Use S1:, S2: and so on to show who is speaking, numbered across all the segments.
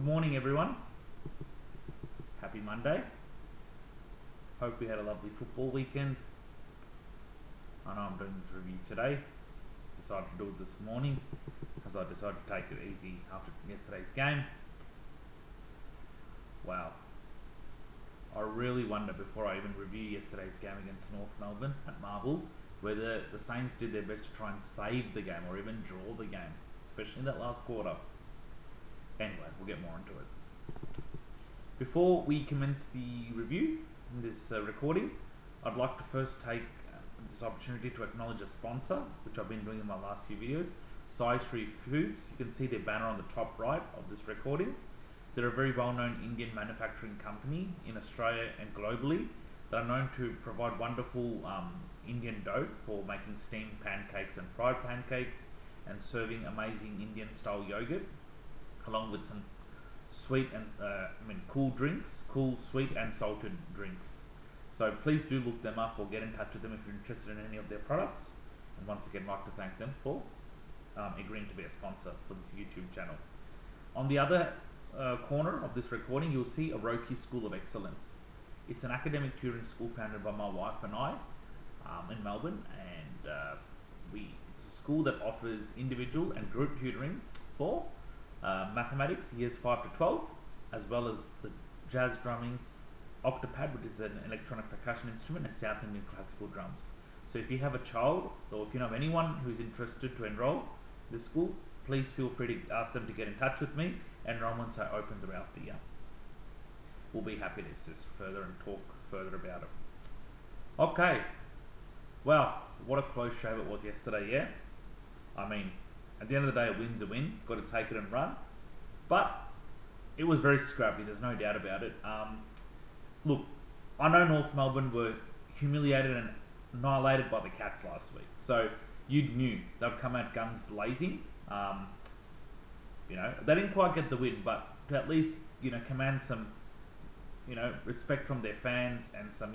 S1: Good morning, everyone. Happy Monday. Hope we had a lovely football weekend. I know I'm doing this review today. Decided to do it this morning because I decided to take it easy after yesterday's game. Wow. I really wonder, before I even review yesterday's game against North Melbourne at Marvel, whether the Saints did their best to try and save the game or even draw the game, especially in that last quarter. Anyway, we'll get more into it. Before we commence the review in this recording, I'd like to first take this opportunity to acknowledge a sponsor, which I've been doing in my last few videos, Size Free Foods. You can see their banner on the top right of this recording. They're a very well-known Indian manufacturing company in Australia and globally that are known to provide wonderful Indian dough for making steamed pancakes and fried pancakes and serving amazing Indian style yogurt, along with some sweet and cool drinks, cool sweet and salted drinks. So please do look them up or get in touch with them if you're interested in any of their products. And once again, I'd like to thank them for agreeing to be a sponsor for this YouTube channel. On the other corner of this recording, you'll see Oroki School of Excellence. It's an academic tutoring school founded by my wife and I in Melbourne, and it's a school that offers individual and group tutoring for mathematics, years 5 to 12, as well as the jazz drumming, octopad, which is an electronic percussion instrument, and South Indian classical drums. So if you have a child, or if you know of anyone who's interested to enroll in this school, please feel free to ask them to get in touch with me. Enrollments are open throughout the year. We'll be happy to assist further and talk further about it. Okay, well, what a close shave it was yesterday, yeah? I mean, at the end of the day, a win's a win. Got to take it and run. But it was very scrappy, there's no doubt about it. Look, I know North Melbourne were humiliated and annihilated by the Cats last week. So you knew they'd come out guns blazing. They didn't quite get the win, but to at least, command some, respect from their fans and some,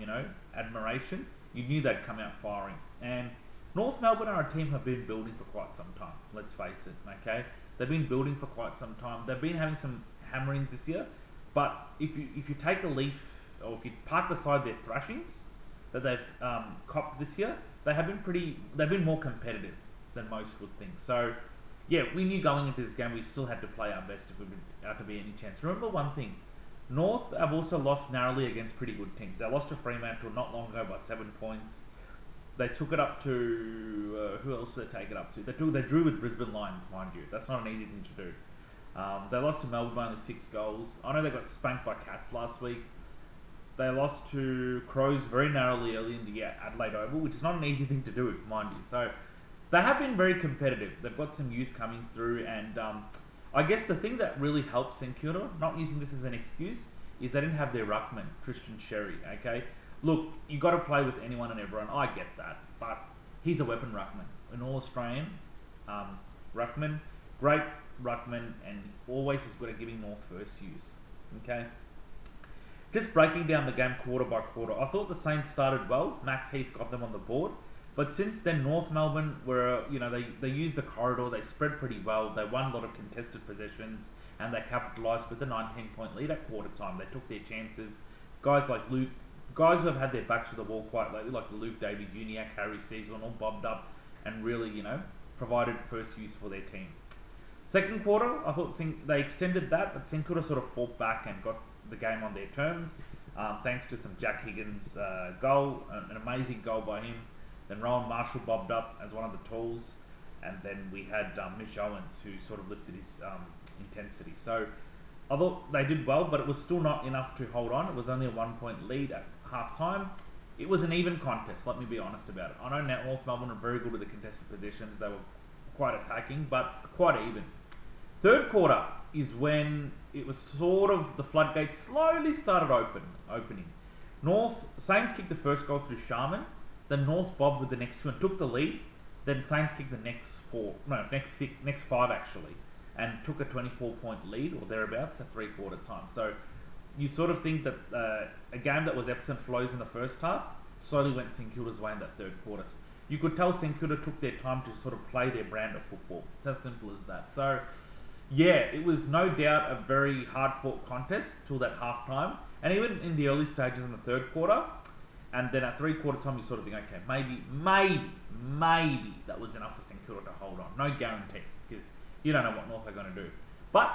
S1: admiration, you knew they'd come out firing. And North Melbourne are a team have been building for quite some time, let's face it, okay? They've been building for quite some time. They've been having some hammerings this year, but if you take a leaf, or if you park aside their thrashings that they've copped this year, they've been more competitive than most would think. So, yeah, we knew going into this game we still had to play our best if we were to be any chance. Remember one thing, North have also lost narrowly against pretty good teams. They lost to Fremantle not long ago by 7 points. They took it up to, who else did they take it up to? They drew with Brisbane Lions, mind you. That's not an easy thing to do. They lost to Melbourne by only 6 goals. I know they got spanked by Cats last week. They lost to Crows very narrowly early in the Adelaide Oval, which is not an easy thing to do, mind you. So they have been very competitive. They've got some youth coming through, and I guess the thing that really helps St Kilda, not using this as an excuse, is they didn't have their ruckman, Tristan Sherry, okay? Look, you got to play with anyone and everyone, I get that, but he's a weapon ruckman, an All-Australian ruckman, great ruckman, and always is good at giving North first use, okay? Just breaking down the game quarter by quarter, I thought the Saints started well. Max Heath got them on the board. But since then, North Melbourne were, they used the corridor, they spread pretty well, they won a lot of contested possessions, and they capitalised with the 19-point lead at quarter time. They took their chances. Guys who have had their backs to the wall quite lately, like the Luke Davies, Uniac, Harry Season, all bobbed up and really, provided first use for their team. Second quarter, I thought they extended that, but St Kilda sort of fought back and got the game on their terms, thanks to some Jack Higgins goal, an amazing goal by him. Then Rowan Marshall bobbed up as one of the tools, and then we had Mitch Owens, who sort of lifted his intensity. So I thought they did well, but it was still not enough to hold on. It was only a 1-point lead at half time. It was an even contest, let me be honest about it. I know North Melbourne are very good with the contested positions. They were quite attacking, but quite even. Third quarter is when it was sort of the floodgates slowly started opening. Saints kicked the first goal through Sharman. Then North bobbed with the next 2 and took the lead. Then Saints kicked the next 5 actually, and took a 24-point lead or thereabouts at 3/4 time. So you sort of think that a game that was ebbs and flows in the first half slowly went St Kilda's way in that third quarter. You could tell St Kilda took their time to sort of play their brand of football. It's as simple as that. So Yeah, it was no doubt a very hard fought contest till that half time, and even in the early stages in the third quarter. And then at 3/4 time, you sort of think, okay, maybe that was enough for St Kilda to hold on. No guarantee, because you don't know what North are going to do. But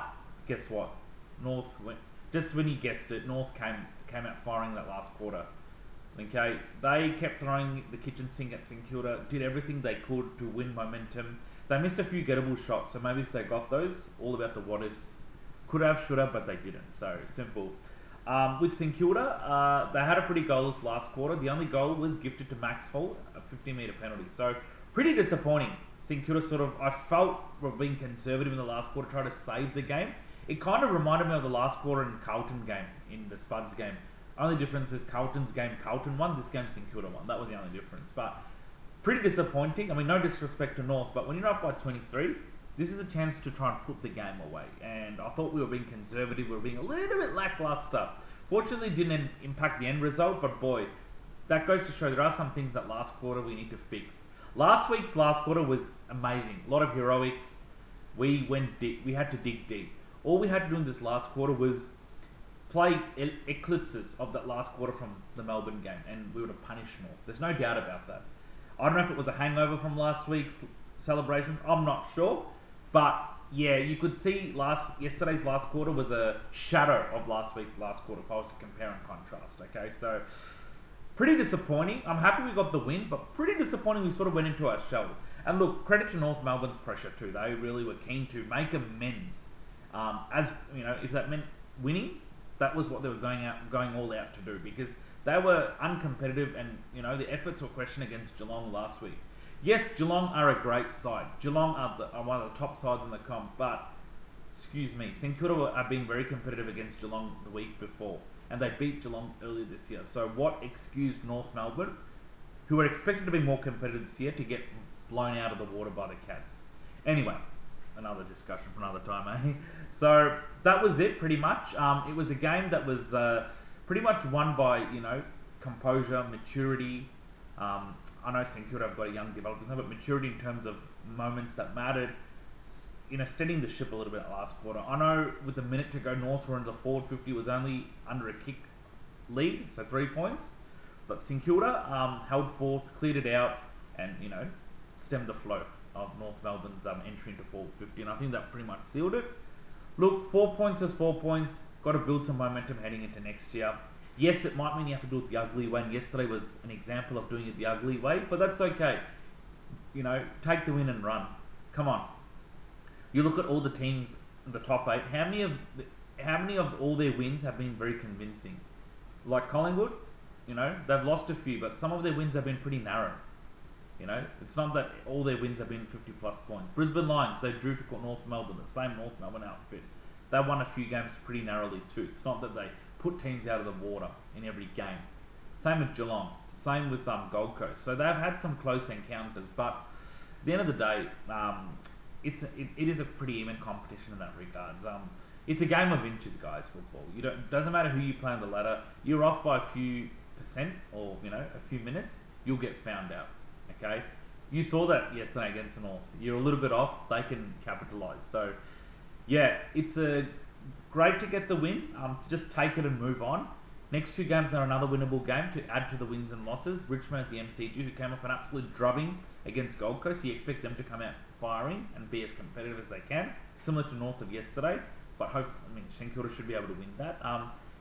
S1: guess what? North went, just when you guessed it, North came out firing that last quarter. Okay, they kept throwing the kitchen sink at St Kilda, did everything they could to win momentum. They missed a few gettable shots, so maybe if they got those, all about the what ifs. Could have, should have, but they didn't. So simple. With St Kilda, they had a pretty goalless last quarter. The only goal was gifted to Max Hall, a 50-metre penalty. So pretty disappointing. St Kilda sort of, I felt, were being conservative in the last quarter, trying to save the game. It kind of reminded me of the last quarter in Carlton game, in the Spuds game. Only difference is Carlton's game, Carlton won. This game, St Kilda won. That was the only difference. But pretty disappointing. I mean, no disrespect to North, but when you're up by 23, this is a chance to try and put the game away. And I thought we were being conservative. We were being a little bit lackluster. Fortunately, it didn't impact the end result, but boy, that goes to show there are some things that last quarter we need to fix. Last week's last quarter was amazing. A lot of heroics. We went deep. We had to dig deep. All we had to do in this last quarter was play eclipses of that last quarter from the Melbourne game, and we would have punished North. There's no doubt about that. I don't know if it was a hangover from last week's celebrations. I'm not sure, but yeah, you could see yesterday's last quarter was a shadow of last week's last quarter if I was to compare and contrast. Okay, so pretty disappointing. I'm happy we got the win, but pretty disappointing we sort of went into our shell. And look, credit to North Melbourne's pressure too. They really were keen to make amends. As you know, if that meant winning, that was what they were going all out to do, because they were uncompetitive, and you know the efforts were questioned against Geelong last week. Yes, Geelong are a great side. Geelong are one of the top sides in the comp, but excuse me, St Kilda are being very competitive against Geelong the week before, and they beat Geelong earlier this year. So what excused North Melbourne, who were expected to be more competitive this year, to get blown out of the water by the Cats? Anyway, another discussion for another time, eh? So that was it, pretty much. It was a game that was pretty much won by, you know, composure, maturity. I know St Kilda have got a young developing side, but maturity in terms of moments that mattered. You know, steadying the ship a little bit last quarter. I know with a minute to go, North were in the forward 50, was only under a kick lead, so 3 points. But St Kilda held forth, cleared it out, and, you know, stemmed the flow of North Melbourne's entry into forward 50, and I think that pretty much sealed it. Look, 4 points is 4 points. Got to build some momentum heading into next year. Yes, it might mean you have to do it the ugly way, and yesterday was an example of doing it the ugly way, but that's okay. You know, take the win and run. Come on. You look at all the teams in the top 8. How many of all their wins have been very convincing? Like Collingwood, you know, they've lost a few, but some of their wins have been pretty narrow. You know, it's not that all their wins have been 50 plus points. Brisbane Lions, they drew to North Melbourne, the same North Melbourne outfit. They won a few games pretty narrowly too. It's not that they put teams out of the water in every game. Same with Geelong. Same with Gold Coast. So they've had some close encounters, but at the end of the day, it is a pretty even competition in that regards. It's a game of inches, guys. Football. Doesn't matter who you play on the ladder. You're off by a few percent, or you know, a few minutes, you'll get found out. Okay, you saw that yesterday against North. You're a little bit off, they can capitalise. So yeah, it's great to get the win. To just take it and move on. Next 2 games are another winnable game to add to the wins and losses. Richmond at the MCG, who came off an absolute drubbing against Gold Coast. You expect them to come out firing and be as competitive as they can, similar to North of yesterday. But St Kilda should be able to win that.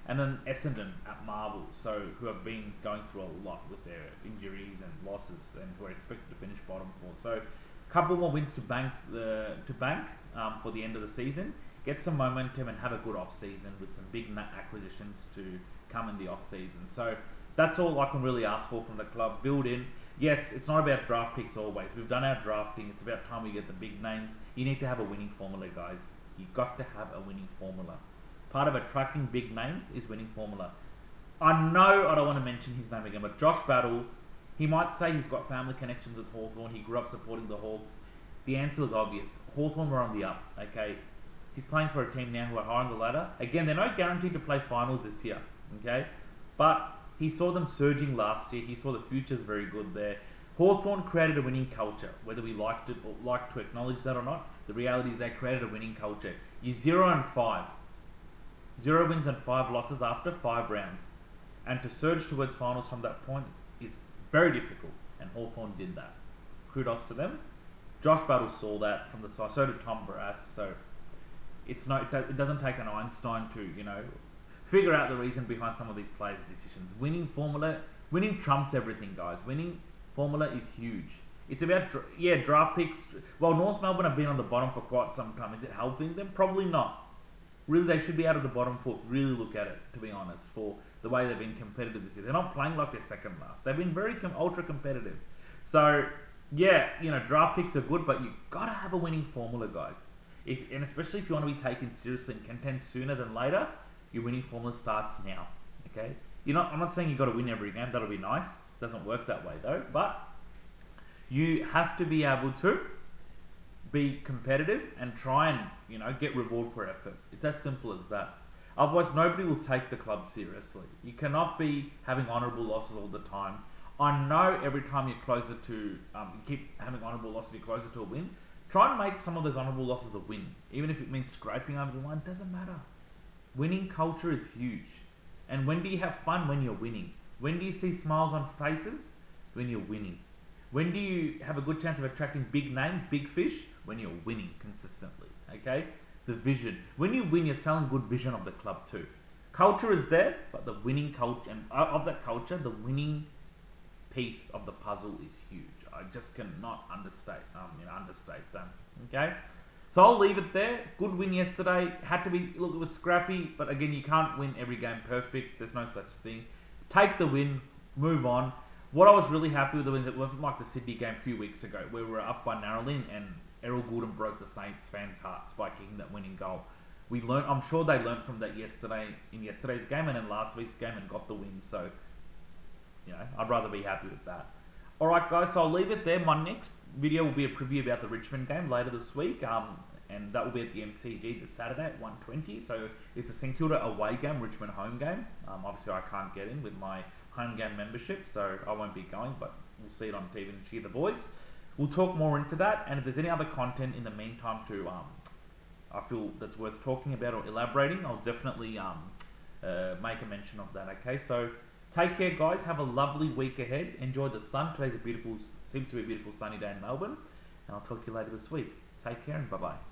S1: And then Essendon at Marvel, so who have been going through a lot with their injuries and losses, and who are expected to finish bottom 4. So a couple more wins to bank for the end of the season. Get some momentum and have a good off season with some big acquisitions to come in the off season. So that's all I can really ask for from the club. Build in. Yes, it's not about draft picks always. We've done our drafting. It's about time we get the big names. You need to have a winning formula, guys. You've got to have a winning formula. Part of attracting big names is winning formula. I know I don't want to mention his name again, but Josh Battle, he might say he's got family connections with Hawthorn. He grew up supporting the Hawks. The answer is obvious. Hawthorn were on the up, okay? He's playing for a team now who are high on the ladder. Again, they're not guaranteed to play finals this year, okay? But he saw them surging last year. He saw the future's very good there. Hawthorn created a winning culture, whether we liked it or like to acknowledge that or not. The reality is they created a winning culture. You're 0-5. 0 wins and 5 losses after 5 rounds. And to surge towards finals from that point is very difficult. And Hawthorn did that. Kudos to them. Josh Battle saw that from the side. So did Tom Barras. So it doesn't take an Einstein to, figure out the reason behind some of these players' decisions. Winning trumps everything, guys. Winning formula is huge. It's about, draft picks. Well, North Melbourne have been on the bottom for quite some time. Is it helping them? Probably not. Really, they should be out of the bottom four. Really look at it, to be honest, for the way they've been competitive this year. They're not playing like they're second last. They've been very ultra competitive. So, draft picks are good, but you've got to have a winning formula, guys. And especially if you want to be taken seriously and contend sooner than later, your winning formula starts now. Okay? I'm not saying you've got to win every game. That'll be nice. Doesn't work that way, though. But you have to be able to be competitive and try and, get reward for effort. It's as simple as that. Otherwise, nobody will take the club seriously. You cannot be having honourable losses all the time. I know every time you're closer to, you keep having honourable losses, you're closer to a win. Try and make some of those honourable losses a win. Even if it means scraping over the line, doesn't matter. Winning culture is huge. And when do you have fun? When you're winning. When do you see smiles on faces? When you're winning. When do you have a good chance of attracting big names, big fish? When you're winning consistently, okay? The vision. When you win, you're selling good vision of the club too. Culture is there, but the winning culture, and of that culture, the winning piece of the puzzle is huge. I just cannot understate that, okay? So I'll leave it there. Good win yesterday. Had to be, look, it was scrappy, but again, you can't win every game perfect. There's no such thing. Take the win, move on. What I was really happy with the wins, it wasn't like the Sydney game a few weeks ago where we were up by narrowly and Errol Goulden broke the Saints fans' hearts by kicking that winning goal. I'm sure they learned from that in yesterday's game and in last week's game and got the win. So, I'd rather be happy with that. Alright guys, so I'll leave it there. My next video will be a preview about the Richmond game later this week. And that will be at the MCG this Saturday at 1:20. So it's a St Kilda away game, Richmond home game. Obviously I can't get in with my home game membership, so I won't be going, but we'll see it on TV and cheer the boys. We'll talk more into that, and if there's any other content in the meantime to I feel that's worth talking about or elaborating, I'll definitely make a mention of that. Okay, so take care, guys. Have a lovely week ahead. Enjoy the sun. Seems to be a beautiful sunny day in Melbourne, and I'll talk to you later this week. Take care and bye bye.